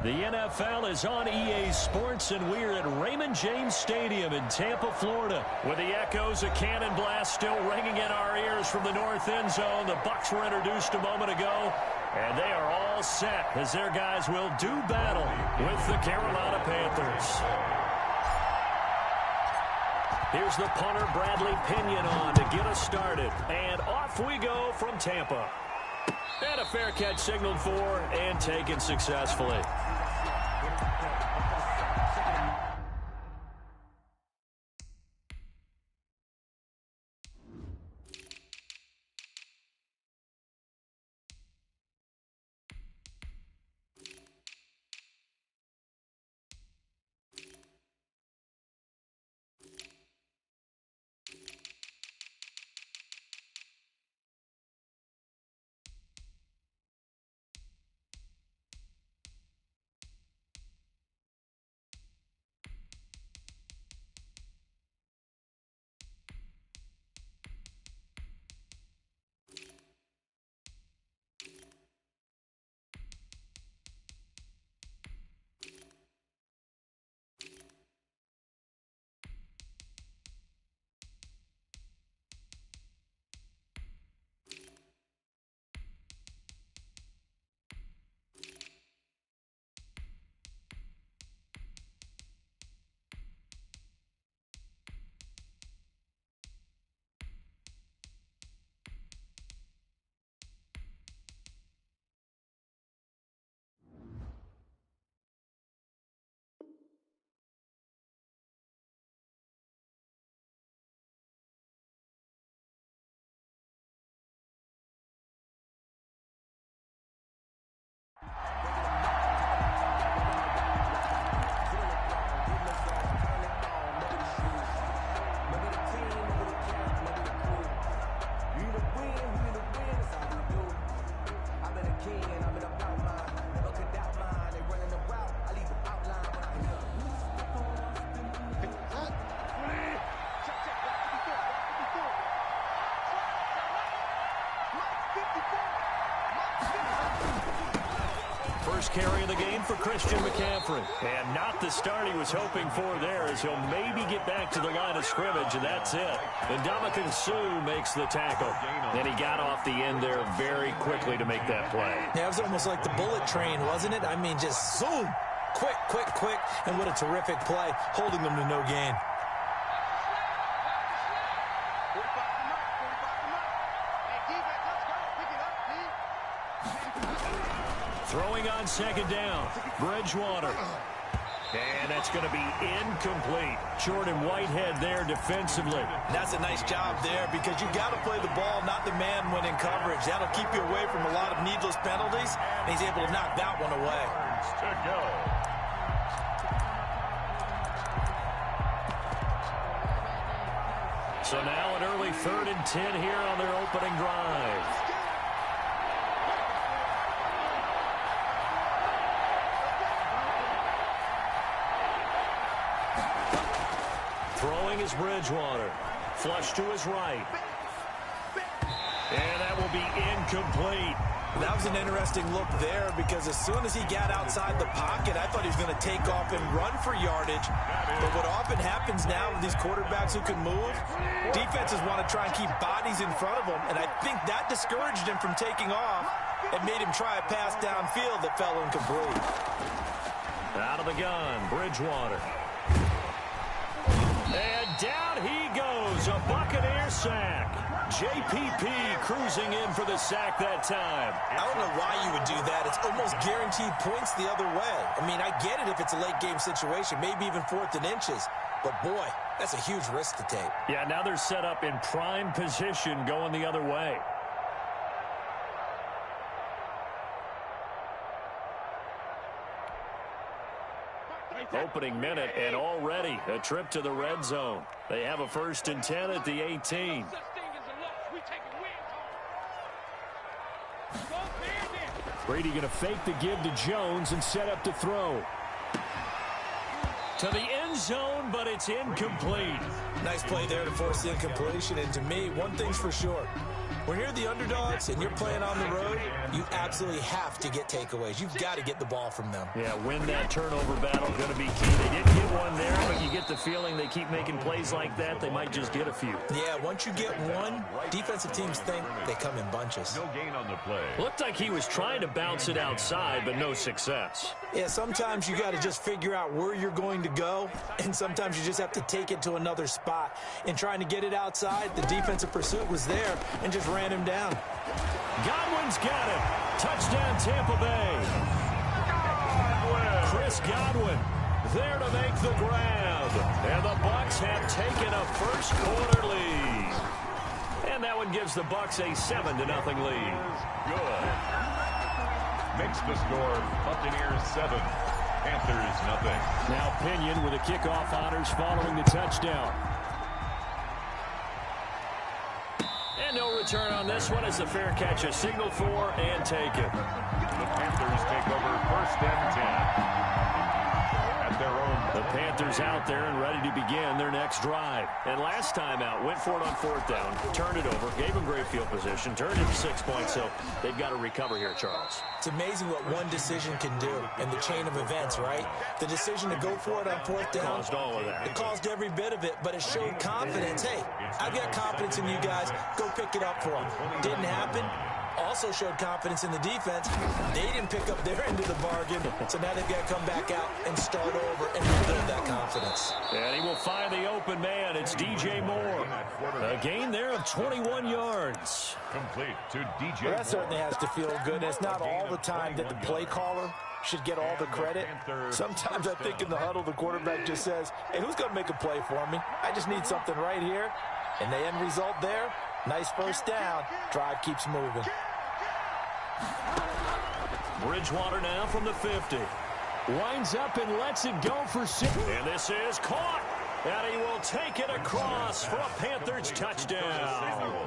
The NFL is on EA Sports, and we're at Raymond James Stadium in Tampa, Florida. With the echoes of cannon blast still ringing in our ears from the north end zone, the Bucs were introduced a moment ago, and they are all set as their guys will do battle with the Carolina Panthers. Here's the punter, Bradley Pinion, on to get us started. And off we go from Tampa. And a fair catch signaled for and taken successfully. Carry of the game for Christian McCaffrey. And not the start he was hoping for there, as he'll maybe get back to the line of scrimmage, and that's it. And Ndamukong Suh makes the tackle. And he got off the end there very quickly to make that play. Yeah, it was almost like the bullet train, wasn't it? I mean, just zoom. Quick, quick, quick. And what a terrific play, holding them to no gain. Throwing on second down, Bridgewater. And that's going to be incomplete. Jordan Whitehead there defensively. That's a nice job there, because you got to play the ball, not the man when in coverage. That'll keep you away from a lot of needless penalties, and he's able to knock that one away. To go. So now an early 3rd and 10 here on their opening drive. Throwing is Bridgewater. Flush to his right. And that will be incomplete. That was an interesting look there, because as soon as he got outside the pocket, I thought he was going to take off and run for yardage. But what often happens now with these quarterbacks who can move, defenses want to try and keep bodies in front of them, and I think that discouraged him from taking off and made him try a pass downfield that fell incomplete. Out of the gun, Bridgewater. And down he goes, a Buccaneer sack. JPP cruising in for the sack that time. I don't know why you would do that. It's almost guaranteed points the other way. I mean, I get it if it's a late game situation, maybe even 4th and inches. But, boy, that's a huge risk to take. Yeah, now they're set up in prime position going the other way. Opening minute, and already a trip to the red zone. They have a 1st and 10 at the 18. Brady going to fake the give to Jones and set up to throw. To the end zone, but it's incomplete. Nice play there to force the incompletion. And to me, one thing's for sure. When you're the underdogs and you're playing on the road, you absolutely have to get takeaways. You've got to get the ball from them. Yeah, win that turnover battle, going to be key. They didn't get one there, but you get the feeling they keep making plays like that, they might just get a few. Yeah, once you get one, defensive teams think they come in bunches. No gain on the play. Looked like he was trying to bounce it outside, but no success. Yeah, sometimes you got to just figure out where you're going to go, and sometimes you just have to take it to another spot. In trying to get it outside, the defensive pursuit was there and just ran him down. Godwin's got it. Touchdown, Tampa Bay. Chris Godwin there to make the grab. And the Bucs have taken a first-quarter lead. And that one gives the Bucs a 7-0 lead. Good. Makes the score Buccaneers 7, Panthers 0. Now Pinion with the kickoff honors following the touchdown. And no return on this one as the fair catch is signaled for and taken. The Panthers take over 1st and 10. At their own. The Panthers out there and ready to begin their next drive. And last time out, went for it on 4th down, turned it over, gave them great field position, turned it to 6 points, so they've got to recover here, Charles. It's amazing what one decision can do in the chain of events, right? The decision to go for it on 4th down. Caused all of that. It caused every bit of it, but it showed confidence. Hey, I've got confidence in you guys. Go pick it up for them. Didn't happen. Also showed confidence in the defense. They didn't pick up their end of the bargain, so now they've got to come back out and start over and rebuild that confidence. And he will find the open man. It's DJ Moore. A gain there of 21 yards. Complete to DJ Well, that certainly has to feel good. And it's not all the time that the play caller should get all the credit. Sometimes I think in the huddle, the quarterback just says, hey, who's going to make a play for me? I just need something right here. And the end result there, nice first down. Drive keeps moving. Bridgewater now from the 50. Winds up and lets it go for 6. And this is caught. And he will take it across for a Panthers touchdown.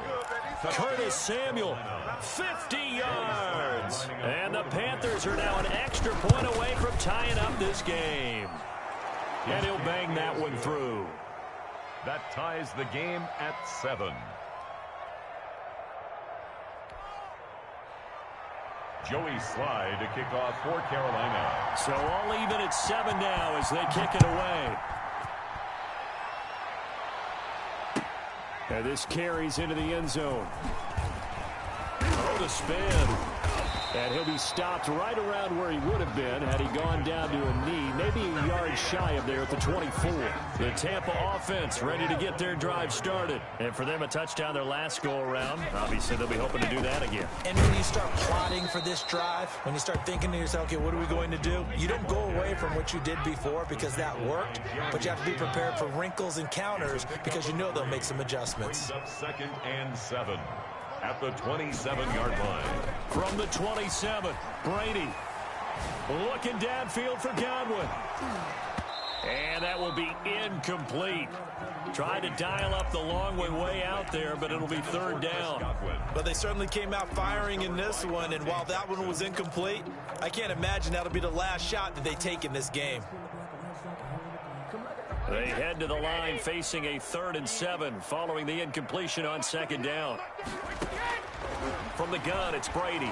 Curtis Samuel, 50 yards. And the Panthers are now an extra point away from tying up this game. And he'll bang that one through. That ties the game at 7. Joey Slye to kick off for Carolina. So all even at 7 now as they kick it away. And this carries into the end zone. Oh, the spin. And he'll be stopped right around where he would have been had he gone down to a knee, maybe a yard shy of there at the 24. The Tampa offense ready to get their drive started. And for them, a touchdown their last go-around. Obviously, they'll be hoping to do that again. And when you start plotting for this drive, when you start thinking to yourself, okay, what are we going to do? You don't go away from what you did before because that worked, but you have to be prepared for wrinkles and counters because you know they'll make some adjustments. Brings up 2nd and 7 at the 27-yard line. From the 27, Brady looking downfield for Godwin. And that will be incomplete. Tried to dial up the long way out there, but it'll be 3rd down. But they certainly came out firing in this one, and while that one was incomplete, I can't imagine that'll be the last shot that they take in this game. They head to the line facing a 3rd and 7 following the incompletion on 2nd down. From the gun, it's Brady.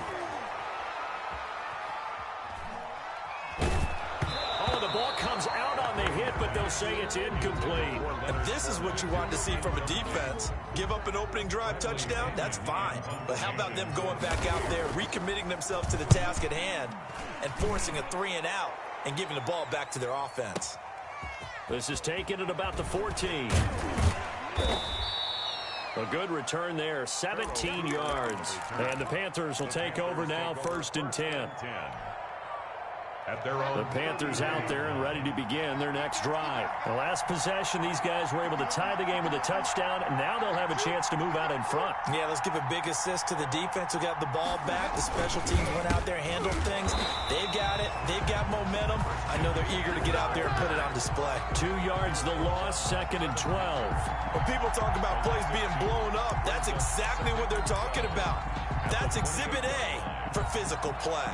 Oh, the ball comes out on the hit, but they'll say it's incomplete. And this is what you want to see from a defense. Give up an opening drive touchdown, that's fine. But how about them going back out there, recommitting themselves to the task at hand, and forcing a 3-and-out and giving the ball back to their offense. This is taken at about the 14. A good return there, 17 yards. And the Panthers will take over now, 1st and 10. At their own. The Panthers out there and ready to begin their next drive. The last possession, these guys were able to tie the game with a touchdown, and now they'll have a chance to move out in front. Yeah, let's give a big assist to the defense who got the ball back. The special teams went out there, handled things. They've got it. They've got momentum. I know they're eager to get out there and put it on display. 2 yards the loss, 2nd and 12. When people talk about plays being blown up, that's exactly what they're talking about. That's Exhibit A for physical play.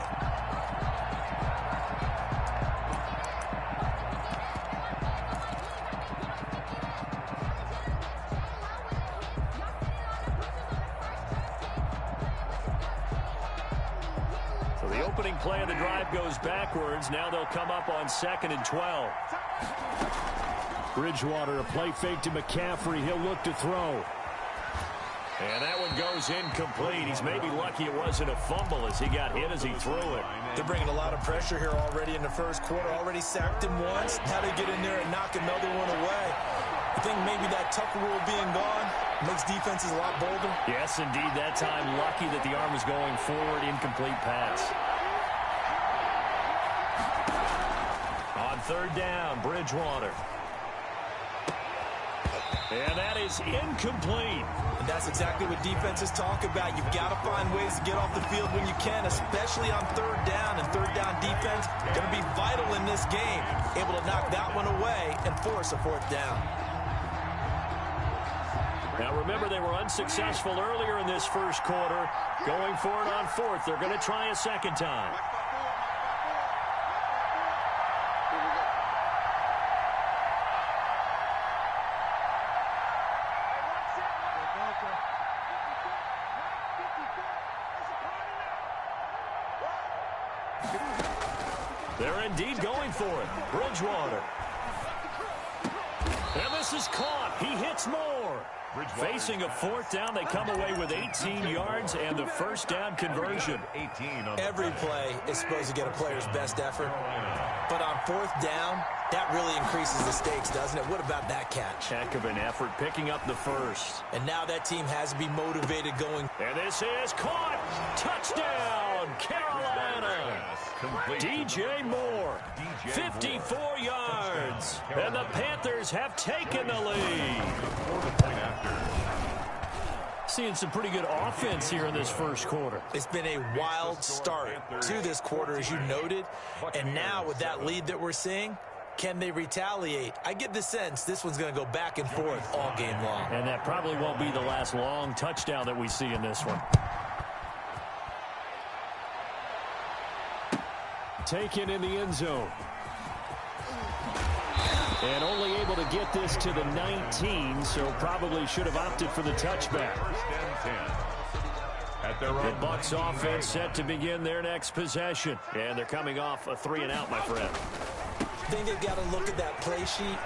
The opening play of the drive goes backwards. Now they'll come up on 2nd and 12. Bridgewater, a play fake to McCaffrey. He'll look to throw. And that one goes incomplete. He's maybe lucky it wasn't a fumble as he got hit as he threw it. They're bringing a lot of pressure here already in the first quarter. Already sacked him once. Now they get in there and knock another one away. I think maybe that Tucker rule being gone makes defenses a lot bolder. Yes, indeed. That time, lucky that the arm was going forward. Incomplete pass. On 3rd down, Bridgewater. And that is incomplete. And that's exactly what defenses talk about. You've got to find ways to get off the field when you can, especially on 3rd down. And 3rd down defense going to be vital in this game. Able to knock that one away and force a 4th down. Now remember, they were unsuccessful earlier in this first quarter. Going for it on 4th. They're going to try a second time. They're indeed going for it. Bridgewater. And this is caught. He hits more. Facing a 4th down, they come away with 18 yards and the first down conversion. Every play is supposed to get a player's best effort. But on 4th down, that really increases the stakes, doesn't it? What about that catch? Heck of an effort picking up the first. And now that team has to be motivated going. And this is caught. Touchdown, Carolina. DJ Moore, 54 yards. And the Panthers have taken the lead. Seeing some pretty good offense here in this first quarter. It's been a wild start to this quarter, as you noted. And now with that lead that we're seeing, can they retaliate? I get the sense this one's going to go back and forth all game long. And that probably won't be the last long touchdown that we see in this one. Taken in the end zone. And only able to get this to the 19, so probably should have opted for the touchback. The Bucs offense set to begin their next possession. And they're coming off a 3-and-out, my friend. I think they've got to look at that play sheet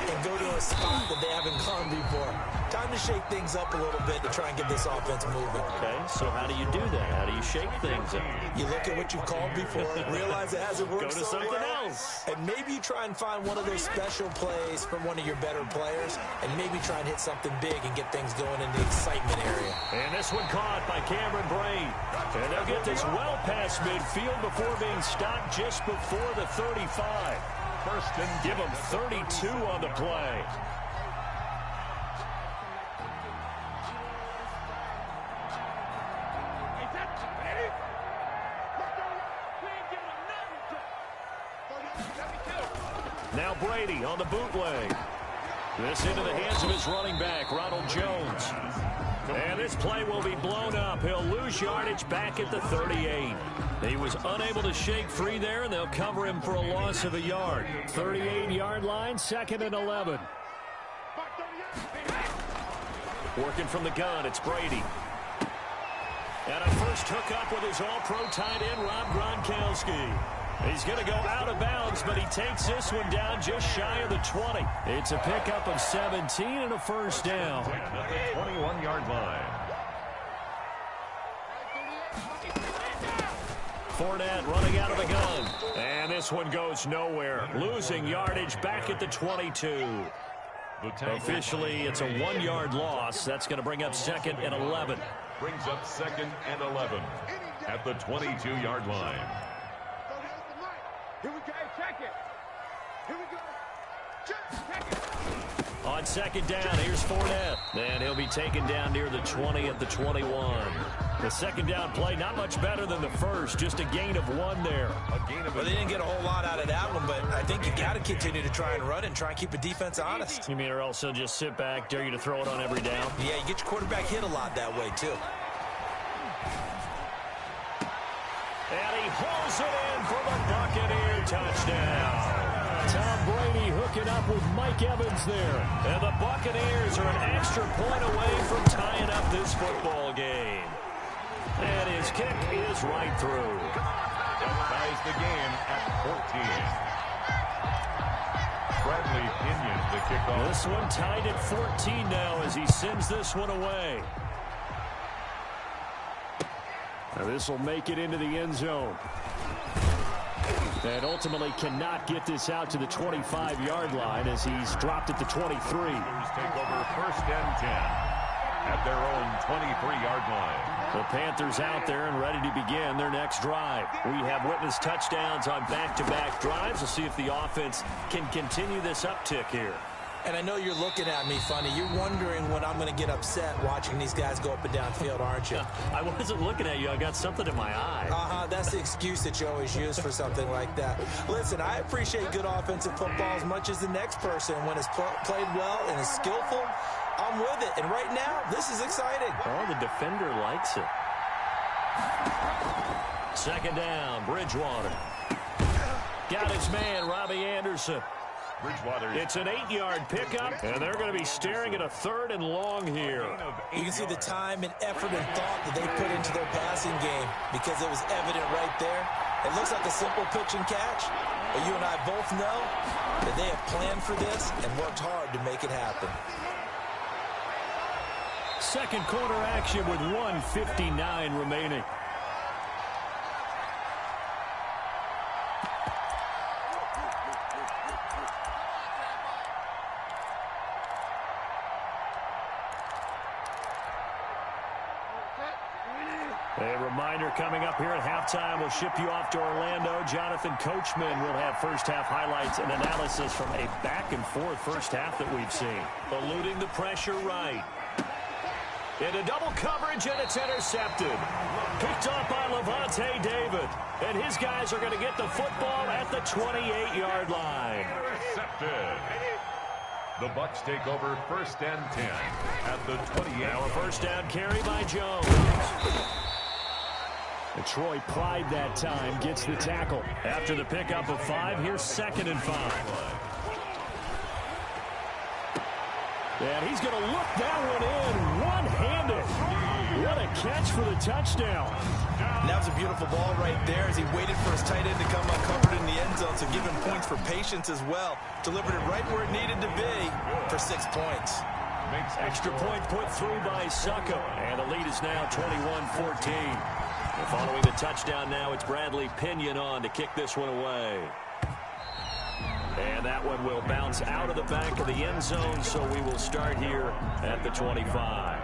and go to a spot that they haven't gone before. Time to shake things up a little bit to try and get this offense moving. Okay, so how do you do that? How do you shake things up? You look at what you've called before, realize it hasn't worked Go to so something well, else. and maybe you try and find one of those special plays from one of your better players, and maybe try and hit something big and get things going in the excitement area. And this one caught by Cameron Braid. And they'll get this well past midfield before being stopped just before the 35. Give them 32 on the play. Now Brady on the bootleg. This into the hands of his running back, Ronald Jones. And this play will be blown up. He'll lose yardage back at the 38. He was unable to shake free there, and they'll cover him for a loss of a yard. 38-yard line, 2nd and 11. Working from the gun, it's Brady. And a first hookup with his all-pro tight end, Rob Gronkowski. He's going to go out of bounds, but he takes this one down just shy of the 20. It's a pickup of 17 and a first down. At the 21-yard line. Fournette running out of the gun. And this one goes nowhere. Losing yardage back at the 22. Officially, it's a 1-yard loss. That's going to bring up 2nd and 11. Brings up 2nd and 11 at the 22-yard line. Here we go. Check it. Here we go. Check it. On 2nd down, here's Fournette. And he'll be taken down near the 20 at the 21. The 2nd down play, not much better than the first. Just a gain of 1 there. Well, they didn't get a whole lot out of that one, but I think you got to continue to try and run and try and keep the defense honest. You mean or else he'll just sit back, dare you to throw it on every down? Yeah, you get your quarterback hit a lot that way, too. And he hauls it in for the Buccaneer touchdown. Tom Brady hooking up with Mike Evans there. And the Buccaneers are an extra point away from tying up this football game. And his kick is right through. ties the game at 14. Bradley Pinion, the kickoff. This one tied at 14 now as he sends this one away. Now this will make it into the end zone. And ultimately cannot get this out to the 25-yard line as he's dropped at the 23. Take over first and 10 at their own 23-yard line. The Panthers out there and ready to begin their next drive. We have witnessed touchdowns on back-to-back drives. We'll see if the offense can continue this uptick here. And I know you're looking at me funny. You're wondering when I'm going to get upset watching these guys go up and down field, aren't you? I wasn't looking at you. I got something in my eye. That's the excuse that you always use for something like that. Listen, I appreciate good offensive football as much as the next person. When it's played well and is skillful, I'm with it. And right now, this is exciting. Oh, the defender likes it. Second down, Bridgewater. Got his man, Robbie Anderson. Bridgewater. It's an 8-yard pickup, and they're going to be staring at a 3rd and long here. You can see the time and effort and thought that they put into their passing game because it was evident right there. It looks like a simple pitch and catch, but you and I both know that they have planned for this and worked hard to make it happen. Second quarter action with 1:59 remaining. A reminder coming up here at halftime, we'll ship you off to Orlando. Jonathan Coachman will have first-half highlights and analysis from a back-and-forth first half that we've seen. Eluding the pressure right. Into double coverage, and it's intercepted. Picked off by Levante David. And his guys are going to get the football at the 28-yard line. Intercepted. The Bucs take over first and 10 at the 28. Now a first down carry by Jones. Troy Pride that time gets the tackle. After the pickup of 5, here's 2nd and 5. And he's going to look that one in one-handed. What a catch for the touchdown. And that was a beautiful ball right there as he waited for his tight end to come uncovered in the end zone, so give him points for patience as well. Delivered it right where it needed to be for 6 points. Extra point put through by Succo, and the lead is now 21-14. And following the touchdown now, it's Bradley Pinion on to kick this one away. And that one will bounce out of the back of the end zone, so we will start here at the 25.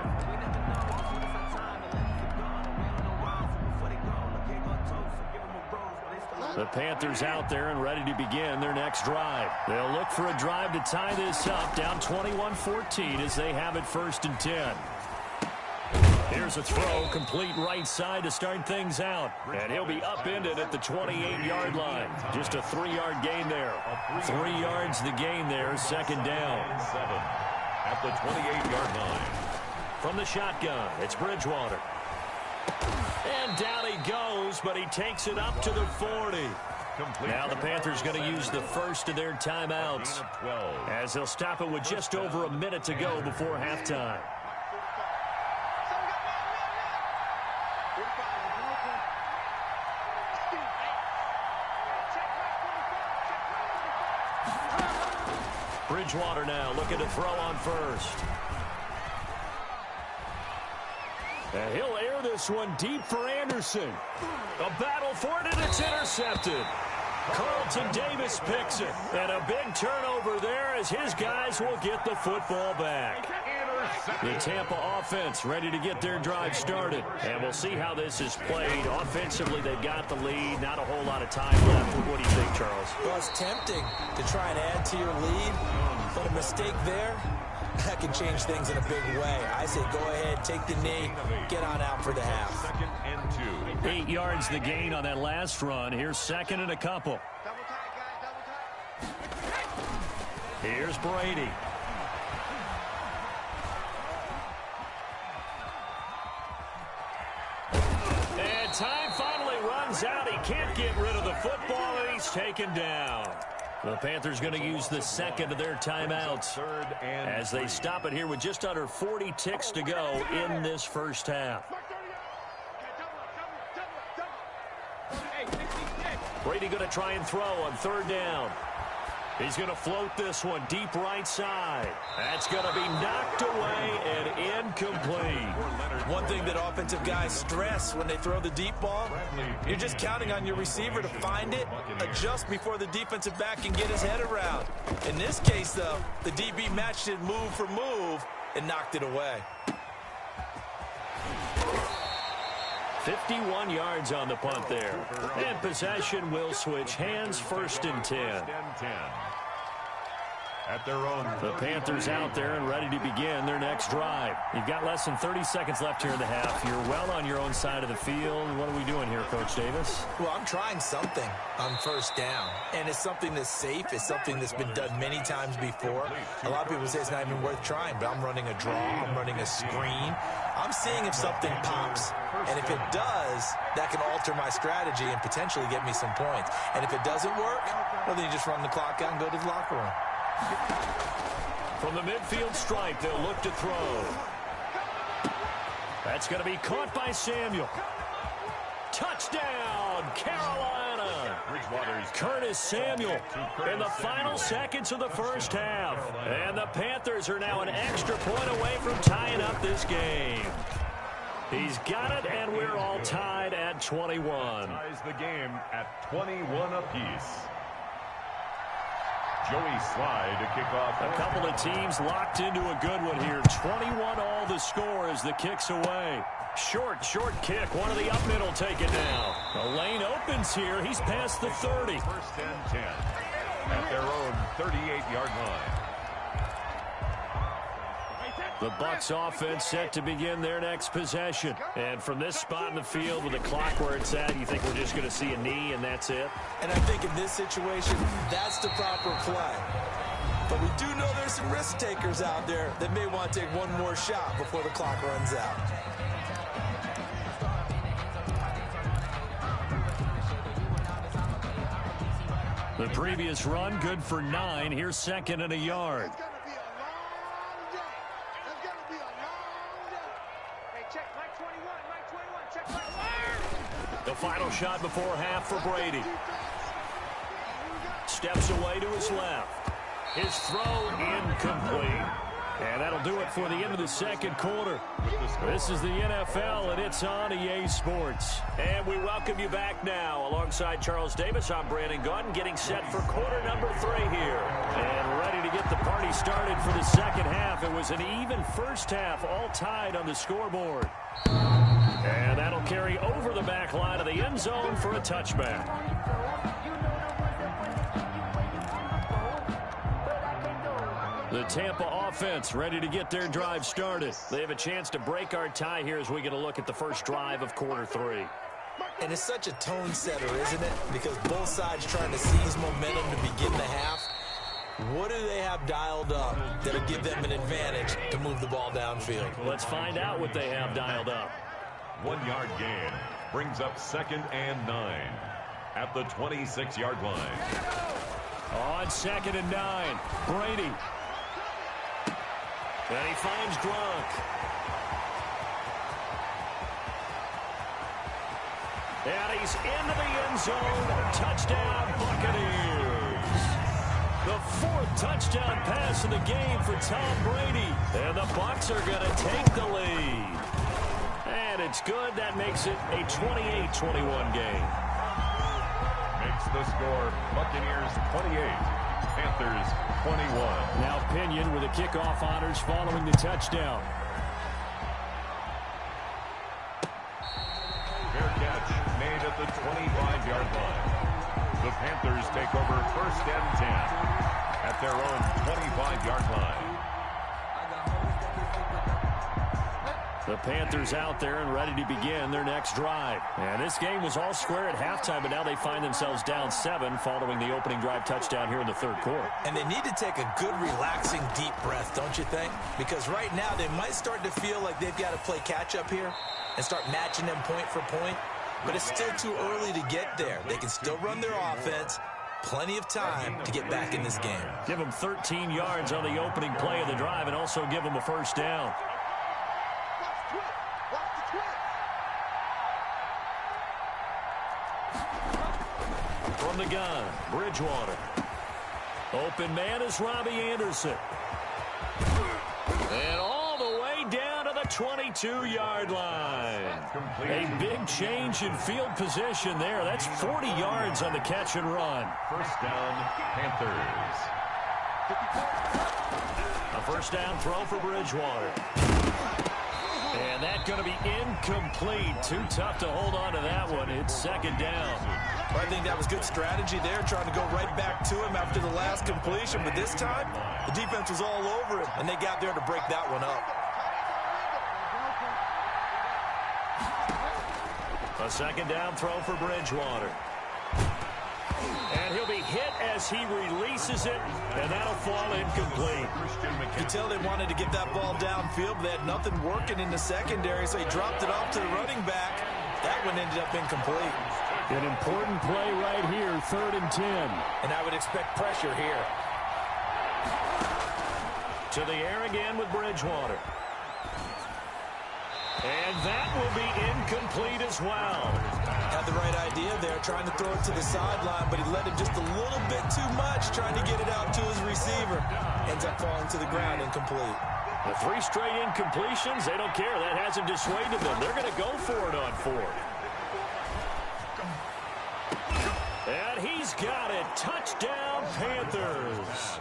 The Panthers out there and ready to begin their next drive. They'll look for a drive to tie this up, down 21-14 as they have it 1st and 10. Here's a throw, complete right side to start things out. And he'll be upended at the 28-yard line. Just a 3-yard gain there. 3 yards the gain there, 2nd down. At the 28-yard line. From the shotgun, it's Bridgewater. And down he goes, but he takes it up to the 40. Now the Panthers going to use the first of their timeouts as they'll stop it with just over a minute to go before halftime. Bridgewater now looking to throw on first. And he'll air this one deep for Anderson. A battle for it, and it's intercepted. Carlton Davis picks it. And a big turnover there as his guys will get the football back. The Tampa offense ready to get their drive started. And we'll see how this is played. Offensively, they've got the lead. Not a whole lot of time left. What do you think, Charles? Well, it's tempting to try and add to your lead, but a mistake there, that can change things in a big way. I say go ahead, take the knee, get on out for the half. 2nd and 2. 8 yards the gain on that last run. Here's 2nd and a couple. Here's Brady. And time finally runs out. He can't get rid of the football, and he's taken down. The Panthers going to use the 2nd of their timeouts as they stop it here with just under 40 ticks to go in this first half. Brady going to try and throw on third down. He's going to float this one deep right side. That's going to be knocked away and incomplete. One thing that offensive guys stress when they throw the deep ball, you're just counting on your receiver to find it, adjust before the defensive back can get his head around. In this case, though, the DB matched it move for move and knocked it away. 51 yards on the punt there. And possession will switch hands, 1st and 10. At their own. The Panthers out there and ready to begin their next drive. You've got less than 30 seconds left here in the half. You're well on your own side of the field. What are we doing here, Coach Davis? Well, I'm trying something on first down, and it's something that's safe. It's something that's been done many times before. A lot of people say it's not even worth trying, but I'm running a draw. I'm running a screen. I'm seeing if something pops, and if it does, that can alter my strategy and potentially get me some points. And if it doesn't work, well, then you just run the clock out and go to the locker room. From the midfield stripe, they'll look to throw. That's going to be caught by Samuel. Touchdown, Carolina. Curtis Samuel in the final seconds of the first half. And the Panthers are now an extra point away from tying up this game. He's got it, and we're all tied at 21. Ties the game at 21 apiece. Joey Slye to kick off. A couple of teams locked into a good one here. 21 all the score as the kick's away. Short kick. One of the up middle take it now. The lane opens here. He's past the 30. 1st and 10 at their own 38-yard line. The Bucs offense set to begin their next possession. And from this spot in the field with the clock where it's at, you think we're just going to see a knee and that's it? And I think in this situation, that's the proper play. But we do know there's some risk takers out there that may want to take one more shot before the clock runs out. The previous run, good for 9. Here's 2nd and a yard. The final shot before half for Brady. Steps away to his left. His throw incomplete. And that'll do it for the end of the second quarter. This is the NFL, and it's on EA Sports. And we welcome you back now. Alongside Charles Davis, I'm Brandon Gaudin, getting set for quarter number 3 here. And ready to get the party started for the second half. It was an even first half, all tied on the scoreboard. And that'll carry over the back line of the end zone for a touchback. The Tampa offense ready to get their drive started. They have a chance to break our tie here as we get a look at the first drive of quarter 3. And it's such a tone setter, isn't it? Because both sides trying to seize momentum to begin the half. What do they have dialed up that'll give them an advantage to move the ball downfield? Let's find out what they have dialed up. 1-yard gain brings up 2nd and 9 at the 26-yard line. On 2nd and 9, Brady. And he finds Gronk. And he's into the end zone. Touchdown, Buccaneers. The 4th touchdown pass of the game for Tom Brady. And the Bucs are going to take the lead. And it's good. That makes it a 28-21 game. Makes the score Buccaneers 28, Panthers 21. Now Pinion with the kickoff honors following the touchdown. Fair catch made at the 25-yard line. The Panthers take over 1st and 10 at their own 25-yard line. The Panthers out there and ready to begin their next drive. And this game was all square at halftime, but now they find themselves down 7 following the opening drive touchdown here in the 3rd quarter. And they need to take a good, relaxing, deep breath, don't you think? Because right now they might start to feel like they've got to play catch-up here and start matching them point for point. But it's still too early to get there. They can still run their offense. Plenty of time to get back in this game. Give them 13 yards on the opening play of the drive and also give them a first down. From the gun, Bridgewater. Open man is Robbie Anderson. And all the way down to the 22-yard line. A big change in field position there. That's 40 yards on the catch and run. First down, Panthers. A first down throw for Bridgewater. And that's going to be incomplete. Too tough to hold on to that one. It's second down. I think that was good strategy there, trying to go right back to him after the last completion. But this time, the defense was all over it, and they got there to break that one up. A second down throw for Bridgewater. And he'll be hit as he releases it, and that'll fall incomplete. You could tell they wanted to get that ball downfield, but they had nothing working in the secondary, so he dropped it off to the running back. That one ended up incomplete. An important play right here, 3rd and 10. And I would expect pressure here. To the air again with Bridgewater. And that will be incomplete as well. Had the right idea there, trying to throw it to the sideline, but he let him just a little bit too much, trying to get it out to his receiver. Ends up falling to the ground, incomplete. The 3 straight incompletions, they don't care. That hasn't dissuaded them. They're going to go for it on 4th. And he's got it. Touchdown, Panthers.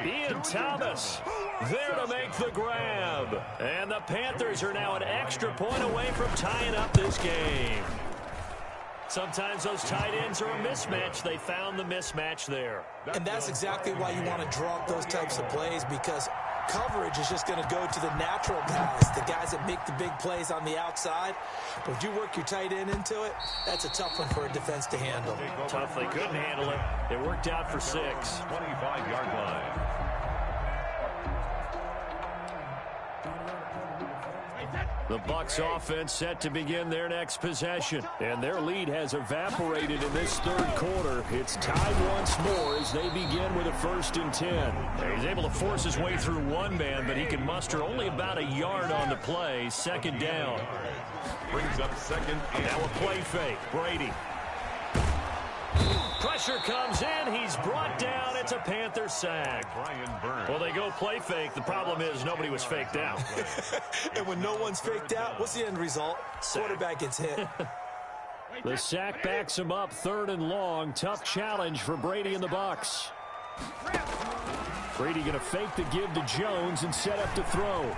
Ian Thomas there to make the grab. And the Panthers are now an extra point away from tying up this game. Sometimes those tight ends are a mismatch. They found the mismatch there. And that's exactly why you want to draw up those types of plays, because coverage is just going to go to the natural guys, the guys that make the big plays on the outside. But if you work your tight end into it, that's a tough one for a defense to handle. Tough. They couldn't handle it. It worked out for 6. 25-yard line. The Bucs offense set to begin their next possession. And their lead has evaporated in this 3rd quarter. It's tied once more as they begin with a 1st and 10. He's able to force his way through one man, but he can muster only about a yard on the play. 2nd down. Brings up 2nd and now a play fake. Brady. Pressure comes in. He's brought down. It's a Panther sack. Well, they go play fake. The problem is nobody was faked out. And when no one's faked out, what's the end result? Quarterback gets hit. The sack backs him up, 3rd and long. Tough challenge for Brady and the Bucs. Brady going to fake the give to Jones and set up to throw.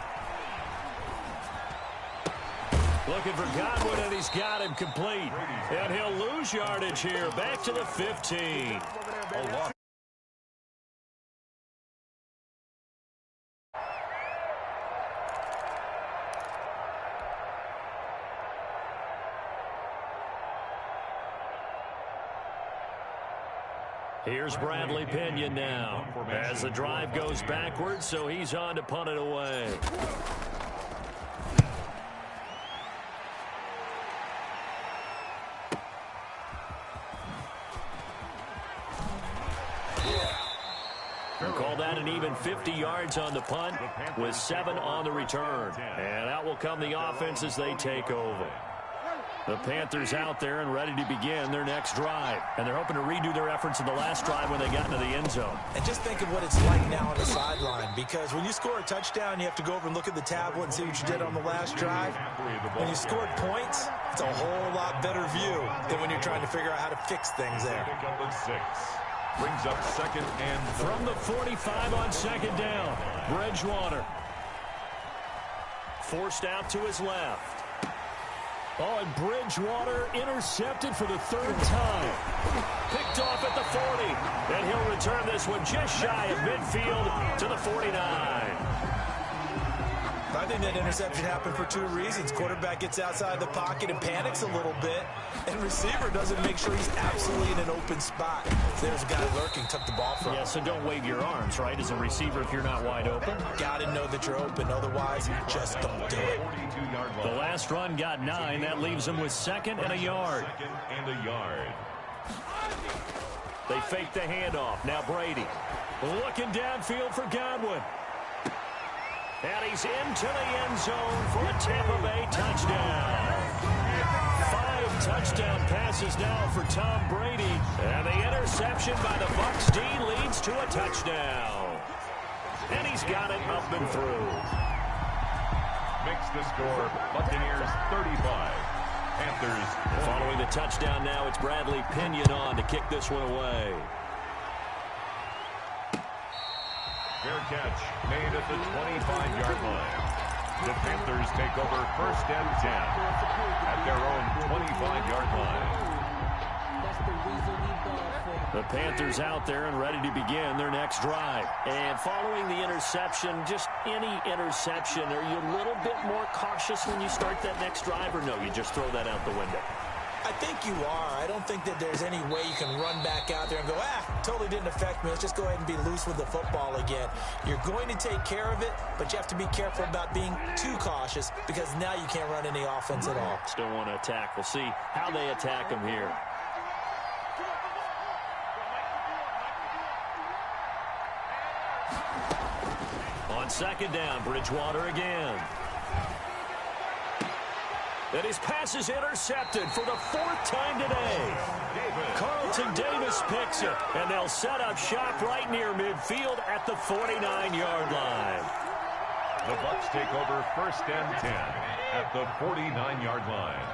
Looking for Godwin, and he's got him complete. And he'll lose yardage here. Back to the 15. Here's Bradley Pinion now as the drive goes backwards, so he's on to punt it away. Call that an even 50 yards on the punt with 7 on the return. And out will come the offense as they take over. The Panthers out there and ready to begin their next drive. And they're hoping to redo their efforts in the last drive when they got into the end zone. And just think of what it's like now on the sideline, because when you score a touchdown, you have to go over and look at the tablet and see what you did on the last drive. When you scored points, it's a whole lot better view than when you're trying to figure out how to fix things there. Brings up 2nd and from the 45 on 2nd down. Bridgewater forced out to his left. Oh, and Bridgewater intercepted for the 3rd time. Picked off at the 40. And he'll return this one just shy of midfield to the 49. I think that interception happened for 2 reasons. Quarterback gets outside the pocket and panics a little bit, and receiver doesn't make sure he's absolutely in an open spot. There's a guy lurking, took the ball from him. Yeah, so don't wave your arms, right, as a receiver if you're not wide open. Got to know that you're open, otherwise just don't do it. The last run got 9. That leaves him with 2nd and a yard. They fake the handoff. Now Brady looking downfield for Godwin. And he's into the end zone for a Tampa Bay touchdown. 5 Touchdown passes now for Tom Brady. And the interception by the Bucs D leads to a touchdown. And he's got it up and through. Makes the score Buccaneers 35. Panthers. Following the touchdown now, it's Bradley Pinion on to kick this one away. Fair catch made at the 25-yard line. The Panthers take over 1st and 10 at their own 25-yard line. The Panthers out there and ready to begin their next drive. And following the interception, just any interception, are you a little bit more cautious when you start that next drive, or no, you just throw that out the window? I think you are. I don't think that there's any way you can run back out there and go, totally didn't affect me. Let's just go ahead and be loose with the football again. You're going to take care of it, but you have to be careful about being too cautious because now you can't run any offense at all. Still want to attack. We'll see how they attack them here. On 2nd down, Bridgewater again. And his pass is intercepted for the 4th time today. Carlton Davis picks it, and they'll set up shop right near midfield at the 49-yard line. The Bucs take over 1st and 10 at the 49-yard line.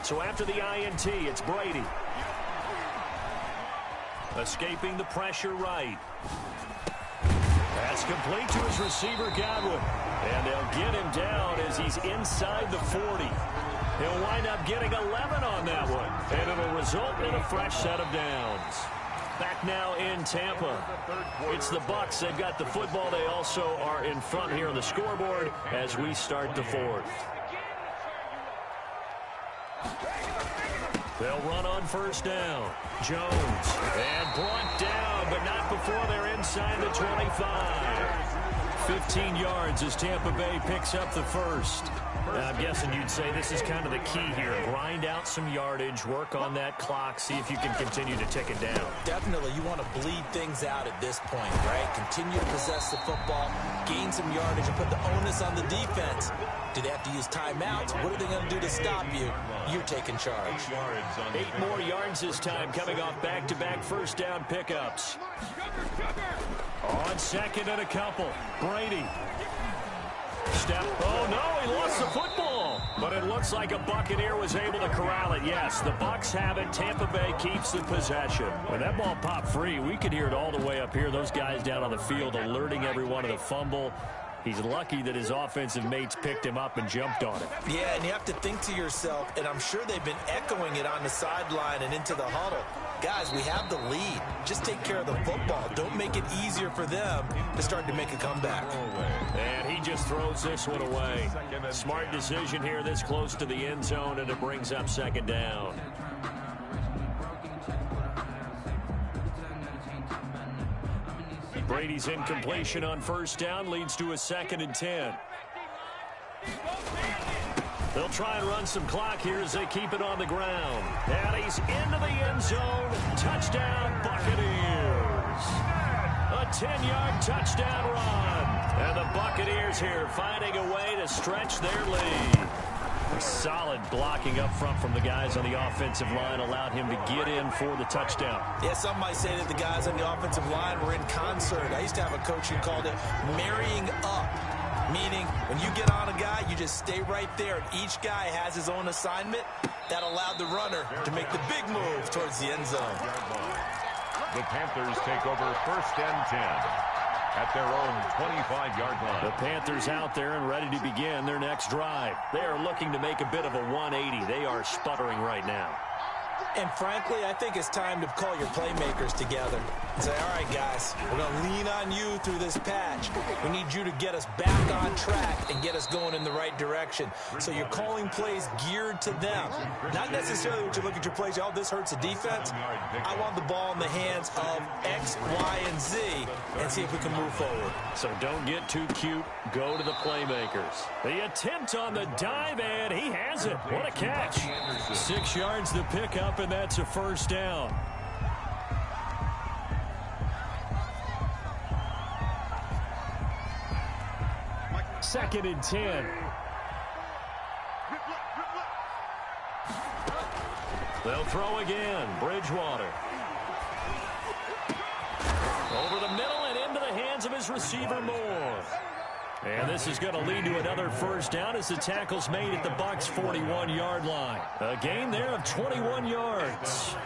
So after the INT, it's Brady. Escaping the pressure right. That's complete to his receiver, Godwin. And they'll get him down as he's inside the 40. He'll wind up getting 11 on that one. And it'll result in a fresh set of downs. Back now in Tampa. It's the Bucs. They've got the football. They also are in front here on the scoreboard as we start the 4th. They'll run on 1st down. Jones. And brought down, but not before they're inside the 25. 15 yards as Tampa Bay picks up the 1st. I'm guessing you'd say this is kind of the key here. Grind out some yardage, work on that clock, see if you can continue to tick it down. Definitely. You want to bleed things out at this point, right? Continue to possess the football, gain some yardage, and put the onus on the defense. Do they have to use timeouts? What are they going to do to stop you? You're taking charge. 8 more yards this time, coming off back-to-back 1st down pickups. On 2nd and a couple, Brady. Step. Oh, no, he lost the football. But it looks like a Buccaneer was able to corral it. Yes, the Bucs have it. Tampa Bay keeps the possession. When that ball popped free, we could hear it all the way up here. Those guys down on the field alerting everyone of the fumble. He's lucky that his offensive mates picked him up and jumped on it. Yeah, and you have to think to yourself, and I'm sure they've been echoing it on the sideline and into the huddle. Guys, we have the lead. Just take care of the football. Don't make it easier for them to start to make a comeback. And he just throws this one away. Smart decision here this close to the end zone, and it brings up 2nd down. Brady's incompletion on 1st down leads to a 2nd and 10. They'll try and run some clock here as they keep it on the ground. And he's into the end zone. Touchdown, Buccaneers. A 10-yard touchdown run. And the Buccaneers here finding a way to stretch their lead. Solid blocking up front from the guys on the offensive line allowed him to get in for the touchdown. Yeah, some might say that the guys on the offensive line were in concert. I used to have a coach who called it marrying up, meaning when you get on a guy, you just stay right there, and each guy has his own assignment. That allowed the runner to make the big move towards the end zone. The Panthers take over 1st and 10 at their own 25-yard line. The Panthers out there and ready to begin their next drive. They are looking to make a bit of a 180. They are sputtering right now. And frankly, I think it's time to call your playmakers together and say, all right, guys, we're going to lean on you through this patch. We need you to get us back on track and get us going in the right direction. So you're calling plays geared to them. Not necessarily when you look at your plays, oh, this hurts the defense. I want the ball in the hands of X, Y, and Z and see if we can move forward. So don't get too cute. Go to the playmakers. The attempt on the dive, and he has it. What a catch. 6 yards the pickup, and that's a 1st down. 2nd and 10. They'll throw again. Bridgewater. Over the middle and into the hands of his receiver, Moore. And this is going to lead to another first down as the tackle's made at the Bucs' 41-yard line. A gain there of 21 yards.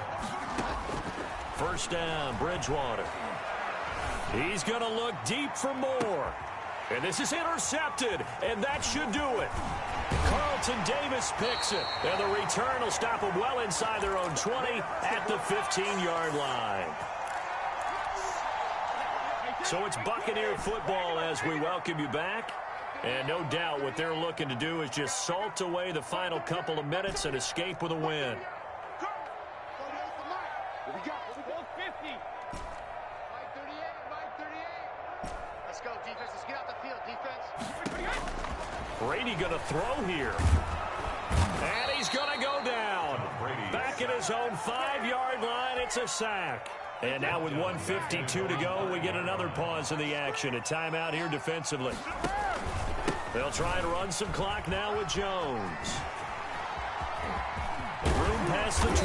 First down, Bridgewater. He's going to look deep for Moore. And this is intercepted, and that should do it. Carlton Davis picks it, and the return will stop them well inside their own 20 at the 15-yard line. So it's Buccaneer football as we welcome you back. And no doubt what they're looking to do is just salt away the final couple of minutes and escape with a win. Let's go, defense. Let's get out the field, defense. Brady going to throw here. And he's going to go down. Back at his own 5-yard line, it's a sack. And now with 1:52 to go, we get another pause in the action. A timeout here defensively. They'll try and run some clock now with Jones. Room past the 20.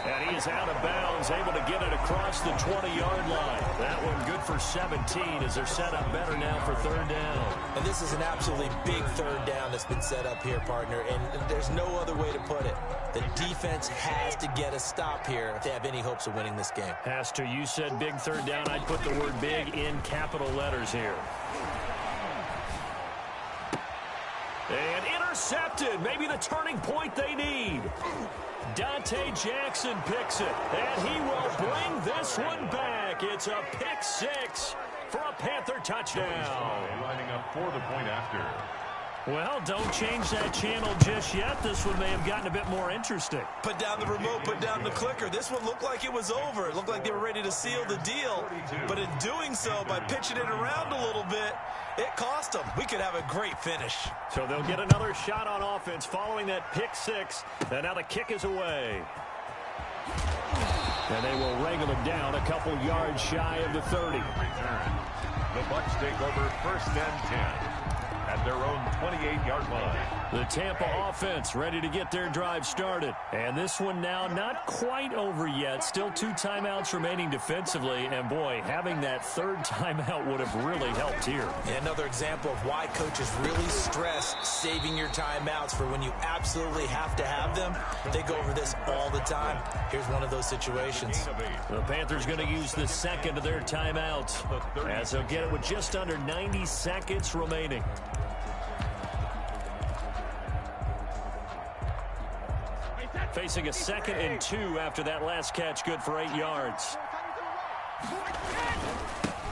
And he is out of bounds, able to get it across the 20-yard line. That one good for 17 as they're set up better now for third down. And this is an absolutely big third down that's been set up here, partner. And there's no other way to put it. The defense has to get a stop here if they have any hopes of winning this game. Has to. You said big third down. I'd put the word big in capital letters here. And intercepted. Maybe the turning point they need. Dante Jackson picks it. And he will bring this one back. It's a pick six for a Panther touchdown. Lining up for the point after. Well, don't change that channel just yet. This one may have gotten a bit more interesting. Put down the remote, put down the clicker. This one looked like it was over. It looked like they were ready to seal the deal. But in doing so, by pitching it around a little bit, it cost them. We could have a great finish. So they'll get another shot on offense following that pick six. And now the kick is away. And they will wrangle him down a couple yards shy of the 30. The Bucs take over 1st and 10. At their own 28-yard line. The Tampa offense ready to get their drive started. And this one now not quite over yet. Still 2 timeouts remaining defensively. And, boy, having that third timeout would have really helped here. Another example of why coaches really stress saving your timeouts for when you absolutely have to have them. They go over this all the time. Here's one of those situations. The Panthers going to use the second of their timeouts as they'll get it with just under 90 seconds remaining. Facing a 2nd and 2 after that last catch, good for 8 yards.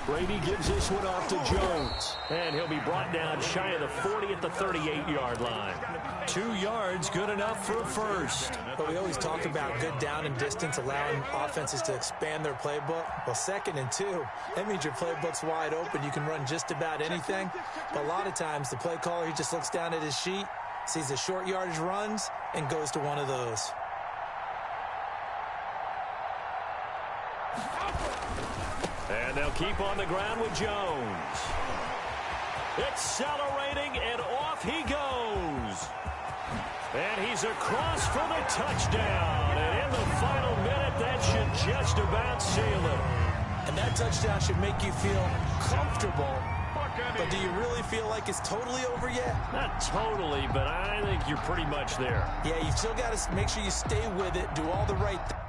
Brady gives this one off to Jones. And he'll be brought down shy of the 40 at the 38-yard line. 2 yards, good enough for a first. But we always talk about good down and distance, allowing offenses to expand their playbook. Well, 2nd and 2, that means your playbook's wide open. You can run just about anything. But a lot of times, the play caller, he just looks down at his sheet, sees the short yardage runs, and goes to one of those. And they'll keep on the ground with Jones. Accelerating, and off he goes. And he's across for the touchdown. And in the final minute, that should just about seal it. And that touchdown should make you feel comfortable. But do you really feel like it's totally over yet? Not totally, but I think you're pretty much there. Yeah, you've still got to make sure you stay with it, do all the right things.